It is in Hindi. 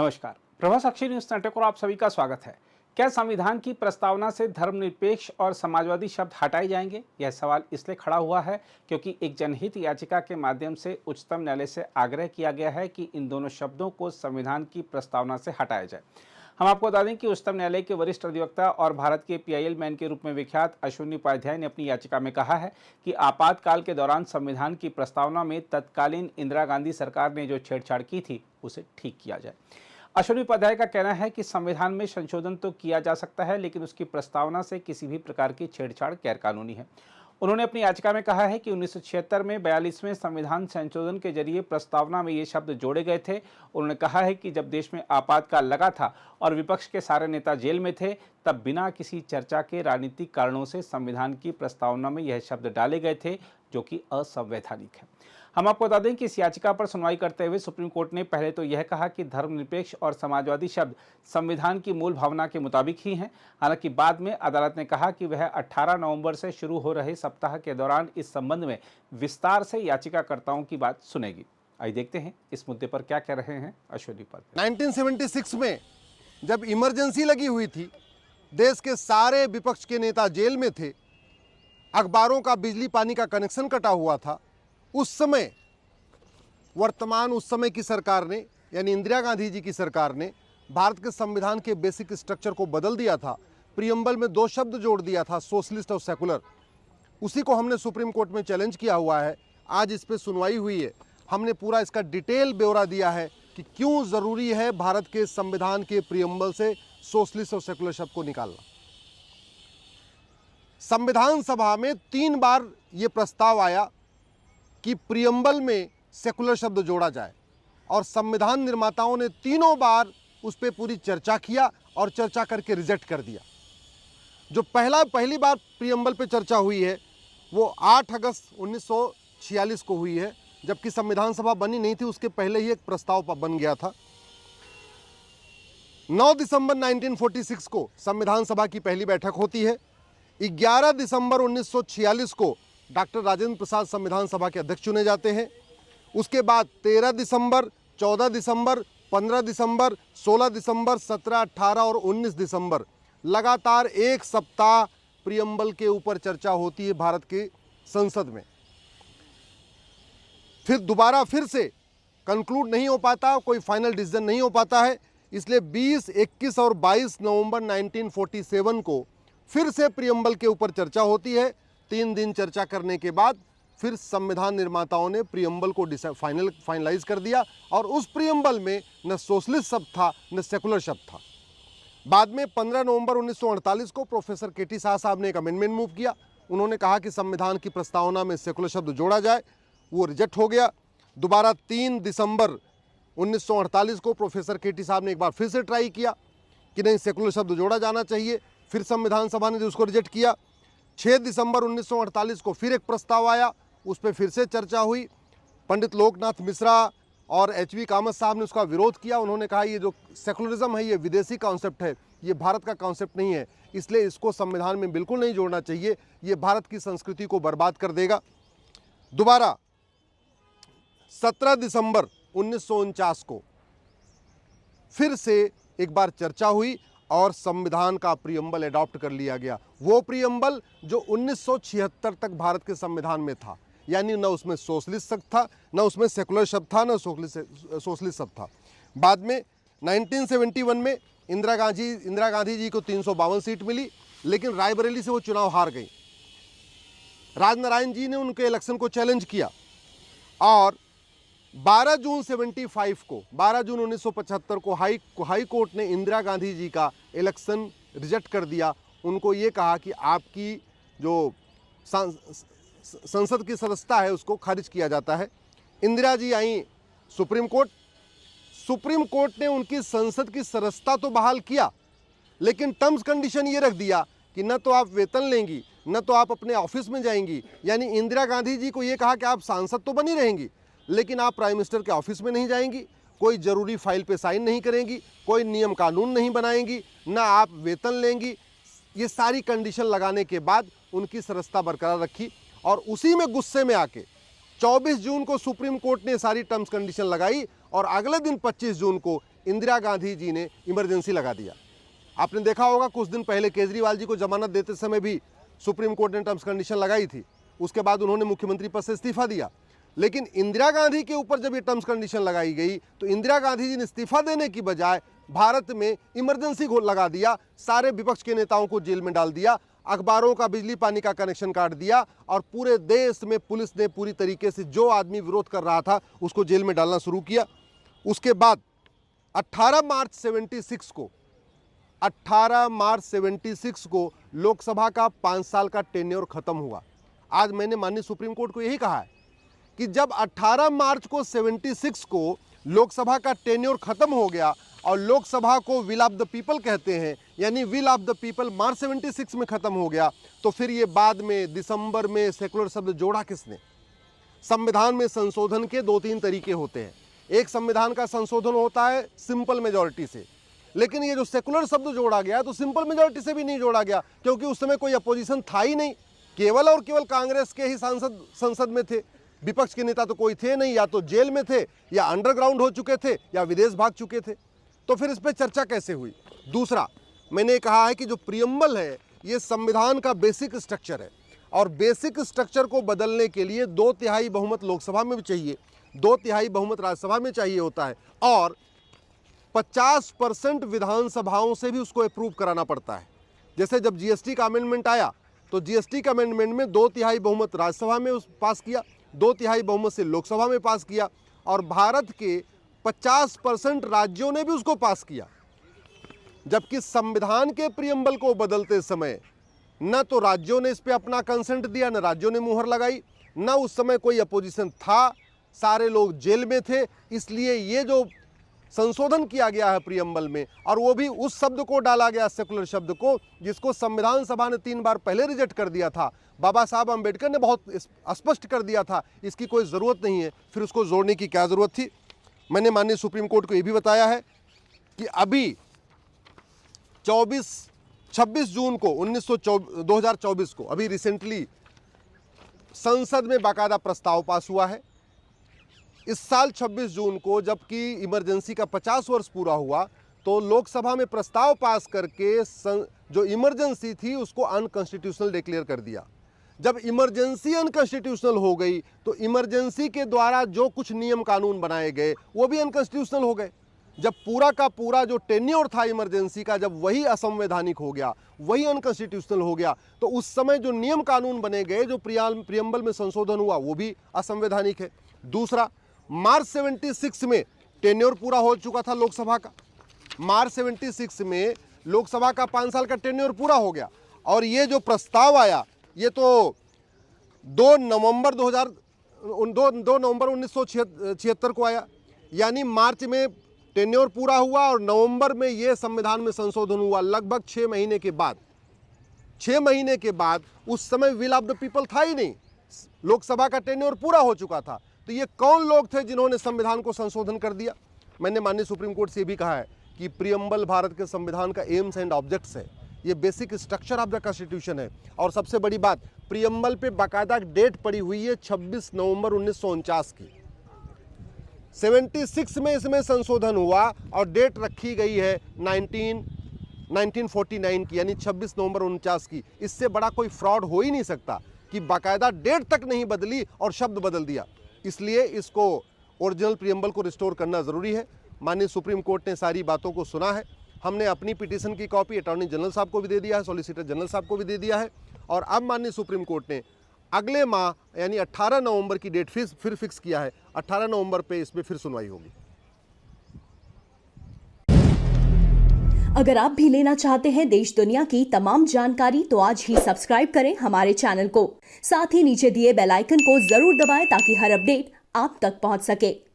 नमस्कार। प्रभा साक्षी न्यूज नेटवर्क और आप सभी का स्वागत है। क्या संविधान की प्रस्तावना से धर्मनिरपेक्ष और समाजवादी शब्द हटाए जाएंगे? यह सवाल इसलिए खड़ा हुआ है क्योंकि एक जनहित याचिका के माध्यम से उच्चतम न्यायालय से आग्रह किया गया है कि इन दोनों शब्दों को संविधान की प्रस्तावना से हटाया जाए। हम आपको बता दें कि उच्चतम न्यायालय के वरिष्ठ अधिवक्ता और भारत के PIL मैन के रूप में विख्यात अश्विनी उपाध्याय ने अपनी याचिका में कहा है कि आपातकाल के दौरान संविधान की प्रस्तावना में तत्कालीन इंदिरा गांधी सरकार ने जो छेड़छाड़ की थी उसे ठीक किया जाए। अश्विनी उपाध्याय का कहना है कि संविधान में संशोधन तो किया जा सकता है, लेकिन उसकी प्रस्तावना से किसी भी प्रकार की छेड़छाड़ गैरकानूनी है। उन्होंने अपनी याचिका में कहा है कि 1976 में 42वें संविधान संशोधन के जरिए प्रस्तावना में ये शब्द जोड़े गए थे। उन्होंने कहा है कि जब देश में आपातकाल लगा था और विपक्ष के सारे नेता जेल में थे, तब बिना किसी चर्चा के राजनीतिक कारणों से संविधान की प्रस्तावना में यह शब्द डाले गए थे, जो कि असंवैधानिक है। हम आपको बता दें कि इस याचिका पर सुनवाई करते हुए सुप्रीम कोर्ट ने पहले तो यह कहा कि धर्मनिरपेक्ष और समाजवादी शब्द संविधान की मूल भावना के मुताबिक ही हैं। हालांकि बाद में अदालत ने कहा कि वह 18 नवंबर से शुरू हो रहे सप्ताह के दौरान इस संबंध में विस्तार से याचिकाकर्ताओं की बात सुनेगी। आइए देखते हैं इस मुद्दे पर क्या कह रहे हैं अश्विनी उपाध्याय। 1976 में जब इमरजेंसी लगी हुई थी, देश के सारे विपक्ष के नेता जेल में थे, अखबारों का बिजली पानी का कनेक्शन कटा हुआ था, उस समय उस समय की सरकार ने, यानी इंदिरा गांधी जी की सरकार ने भारत के संविधान के बेसिक स्ट्रक्चर को बदल दिया था। प्रियम्बल में 2 शब्द जोड़ दिया था, सोशलिस्ट और सेकुलर। उसी को हमने सुप्रीम कोर्ट में चैलेंज किया हुआ है। आज इस पे सुनवाई हुई है। हमने पूरा इसका डिटेल ब्यौरा दिया है कि क्यों ज़रूरी है भारत के संविधान के प्रियम्बल से सोशलिस्ट और सेकुलर शब्द को निकालना। संविधान सभा में 3 बार ये प्रस्ताव आया कि प्रियम्बल में सेकुलर शब्द जोड़ा जाए, और संविधान निर्माताओं ने तीनों बार उस पर पूरी चर्चा किया और चर्चा करके रिजेक्ट कर दिया। जो पहली बार प्रियम्बल पे चर्चा हुई है वो 8 अगस्त 1946 को हुई है, जबकि संविधान सभा बनी नहीं थी, उसके पहले ही एक प्रस्ताव बन गया था। 9 दिसंबर 1946 को संविधान सभा की पहली बैठक होती है। 11 दिसंबर 1946 को डॉक्टर राजेंद्र प्रसाद संविधान सभा के अध्यक्ष चुने जाते हैं। उसके बाद 13 दिसंबर, 14 दिसंबर, 15 दिसंबर, 16 दिसंबर, 17, 18 और 19 दिसंबर लगातार 1 सप्ताह प्रियम्बल के ऊपर चर्चा होती है भारत के संसद में। फिर दोबारा फिर से कंक्लूड नहीं हो पाता, कोई फाइनल डिसीजन नहीं हो पाता है। इसलिए 20, 21 और 22 नवंबर 1947 को फिर से प्रियम्बल के ऊपर चर्चा होती है। 3 दिन चर्चा करने के बाद फिर संविधान निर्माताओं ने प्रियम्बल को फाइनलाइज कर दिया, और उस प्रियम्बल में न सोशलिस्ट शब्द था न सेकुलर शब्द था। बाद में 15 नवंबर 1948 को प्रोफेसर KT शाह साहब ने एक अमेंडमेंट मूव किया। उन्होंने कहा कि संविधान की प्रस्तावना में सेकुलर शब्द जोड़ा जाए, वो रिजेक्ट हो गया। दोबारा 3 दिसंबर 1948 को प्रोफेसर KT साहब ने एक बार फिर से ट्राई किया कि नहीं, सेकुलर शब्द जोड़ा जाना चाहिए। फिर संविधान सभा ने उसको रिजेक्ट किया। 6 दिसंबर 1948 को फिर एक प्रस्ताव आया, उस पर फिर से चर्चा हुई। पंडित लोकनाथ मिश्रा और HV कामत साहब ने उसका विरोध किया। उन्होंने कहा ये जो सेकुलरिज्म है ये विदेशी कॉन्सेप्ट है, ये भारत का कॉन्सेप्ट नहीं है, इसलिए इसको संविधान में बिल्कुल नहीं जोड़ना चाहिए, ये भारत की संस्कृति को बर्बाद कर देगा। दोबारा 17 दिसंबर 1949 को फिर से एक बार चर्चा हुई और संविधान का प्रियम्बल अडॉप्ट कर लिया गया। वो प्रियम्बल जो 1976 तक भारत के संविधान में था, यानी न उसमें सोशलिस्ट शब्द था, न उसमें सेकुलर शब्द था, न सोशलिस्ट शब्द था। बाद में 1971 में इंदिरा गांधी जी को 352 सीट मिली, लेकिन रायबरेली से वो चुनाव हार गई। राजनारायण जी ने उनके इलेक्शन को चैलेंज किया, और 12 जून 1975 को हाई कोर्ट ने इंदिरा गांधी जी का इलेक्शन रिजेक्ट कर दिया। उनको ये कहा कि आपकी जो संसद की सदस्यता है उसको खारिज किया जाता है। इंदिरा जी आई सुप्रीम कोर्ट ने उनकी संसद की सदस्यता तो बहाल किया, लेकिन टर्म्स कंडीशन ये रख दिया कि न तो आप वेतन लेंगी, न तो आप अपने ऑफिस में जाएंगी। यानी इंदिरा गांधी जी को ये कहा कि आप सांसद तो बनी रहेंगी, लेकिन आप प्राइम मिनिस्टर के ऑफिस में नहीं जाएंगी, कोई ज़रूरी फाइल पे साइन नहीं करेंगी, कोई नियम कानून नहीं बनाएंगी, ना आप वेतन लेंगी। ये सारी कंडीशन लगाने के बाद उनकी सदस्यता बरकरार रखी, और उसी में गुस्से में आके 24 जून को सुप्रीम कोर्ट ने सारी टर्म्स कंडीशन लगाई, और अगले दिन 25 जून को इंदिरा गांधी जी ने इमरजेंसी लगा दिया। आपने देखा होगा कुछ दिन पहले केजरीवाल जी को जमानत देते समय भी सुप्रीम कोर्ट ने टर्म्स कंडीशन लगाई थी, उसके बाद उन्होंने मुख्यमंत्री पद से इस्तीफा दिया। लेकिन इंदिरा गांधी के ऊपर जब ये टर्म्स कंडीशन लगाई गई तो इंदिरा गांधी जी ने इस्तीफा देने की बजाय भारत में इमरजेंसी लगा दिया, सारे विपक्ष के नेताओं को जेल में डाल दिया, अखबारों का बिजली पानी का कनेक्शन काट दिया और पूरे देश में पुलिस ने पूरी तरीके से जो आदमी विरोध कर रहा था उसको जेल में डालना शुरू किया। उसके बाद 18 मार्च 76 को लोकसभा का 5 साल का टेन्योर खत्म हुआ। आज मैंने माननीय सुप्रीम कोर्ट को यही कहा है कि जब 18 मार्च को 76 को लोकसभा का टेन्योर खत्म हो गया और लोकसभा को विल ऑफ द पीपल कहते हैं, यानी विल ऑफ द पीपल मार्च 76 में खत्म हो गया, तो फिर ये बाद में दिसंबर में सेकुलर शब्द जोड़ा किसने? संविधान में संशोधन के 2-3 तरीके होते हैं। एक संविधान का संशोधन होता है सिंपल मेजॉरिटी से, लेकिन ये जो सेकुलर शब्द जोड़ा गया तो सिंपल मेजॉरिटी से भी नहीं जोड़ा गया, क्योंकि उस समय कोई अपोजिशन था ही नहीं, केवल और केवल कांग्रेस के ही सांसद संसद में थे, विपक्ष के नेता तो कोई थे नहीं, या तो जेल में थे या अंडरग्राउंड हो चुके थे या विदेश भाग चुके थे। तो फिर इस पर चर्चा कैसे हुई? दूसरा, मैंने कहा है कि जो प्रियम्बल है ये संविधान का बेसिक स्ट्रक्चर है और बेसिक स्ट्रक्चर को बदलने के लिए 2/3 बहुमत लोकसभा में भी चाहिए, 2/3 बहुमत राज्यसभा में चाहिए होता है और 50% विधानसभाओं से भी उसको अप्रूव कराना पड़ता है। जैसे जब जीएसटी का अमेंडमेंट आया तो जीएसटी का अमेंडमेंट में 2/3 बहुमत राज्यसभा में पास किया, 2/3 बहुमत से लोकसभा में पास किया और भारत के 50% राज्यों ने भी उसको पास किया। जबकि संविधान के प्रियम्बल को बदलते समय न तो राज्यों ने इस पे अपना कंसेंट दिया, न राज्यों ने मुहर लगाई, न उस समय कोई अपोजिशन था, सारे लोग जेल में थे। इसलिए ये जो संशोधन किया गया है प्रियम्बल में, और वो भी उस शब्द को डाला गया, सेकुलर शब्द को, जिसको संविधान सभा ने 3 बार पहले रिजेक्ट कर दिया था। बाबा साहब अम्बेडकर ने बहुत स्पष्ट कर दिया था इसकी कोई ज़रूरत नहीं है, फिर उसको जोड़ने की क्या ज़रूरत थी? मैंने माननीय सुप्रीम कोर्ट को ये भी बताया है कि अभी 26 जून को 2024 को अभी रिसेंटली संसद में बाकायदा प्रस्ताव पास हुआ है। इस साल 26 जून को जबकि इमरजेंसी का 50 वर्ष पूरा हुआ तो लोकसभा में प्रस्ताव पास करके जो इमरजेंसी थी उसको अनकॉन्स्टिट्यूशनल डिक्लेयर कर दिया। जब इमरजेंसी अनकॉन्स्टिट्यूशनल हो गई तो इमरजेंसी के द्वारा जो कुछ नियम कानून बनाए गए वो भी अनकॉन्स्टिट्यूशनल हो गए। जब पूरा का पूरा जो टेन्योर था इमरजेंसी का, जब वही असंवैधानिक हो गया, वही अनकॉन्स्टिट्यूशनल हो गया, तो उस समय जो नियम कानून बने गए, जो प्रियम्बल में संशोधन हुआ, वो भी असंवैधानिक है। दूसरा, मार्च 76 में टेन्योर पूरा हो चुका था लोकसभा का। मार्च 76 में लोकसभा का 5 साल का टेन्योर पूरा हो गया और ये जो प्रस्ताव आया ये तो 2 नवंबर 1976 को आया, यानी मार्च में टेन्योर पूरा हुआ और नवंबर में ये संविधान में संशोधन हुआ। लगभग 6 महीने के बाद, 6 महीने के बाद, उस समय विल ऑफ द पीपल था ही नहीं, लोकसभा का टेन्योर पूरा हो चुका था। तो ये कौन लोग थे जिन्होंने संविधान को संशोधन कर दिया? मैंने माननीय सुप्रीम कोर्ट से भी कहा है कि प्रियम्बल भारत के संविधान का एम्स एंड ऑब्जेक्ट्स है, ये basic structure of the constitution है। और सबसे बड़ी बात, प्रियम्बल पे बाकायदा डेट पड़ी हुई है 26 नवंबर 1949 की। 76 में इसमें संशोधन हुआ और डेट रखी गई है 1949 की, यानी 26 नवंबर 49 की। इससे बड़ा कोई फ्रॉड हो ही नहीं सकता कि बाकायदा डेट तक नहीं बदली और शब्द बदल दिया। इसलिए इसको ओरिजिनल प्रियम्बल को रिस्टोर करना ज़रूरी है। माननीय सुप्रीम कोर्ट ने सारी बातों को सुना है। हमने अपनी पिटीशन की कॉपी अटॉर्नी जनरल साहब को भी दे दिया है, सॉलिसिटर जनरल साहब को भी दे दिया है और अब माननीय सुप्रीम कोर्ट ने अगले माह यानी 18 नवंबर की डेट फिर फिक्स किया है। 18 नवंबर पे इसमें फिर सुनवाई होगी। अगर आप भी लेना चाहते हैं देश दुनिया की तमाम जानकारी तो आज ही सब्सक्राइब करें हमारे चैनल को। साथ ही नीचे दिए बेल आइकन को जरूर दबाएं ताकि हर अपडेट आप तक पहुंच सके।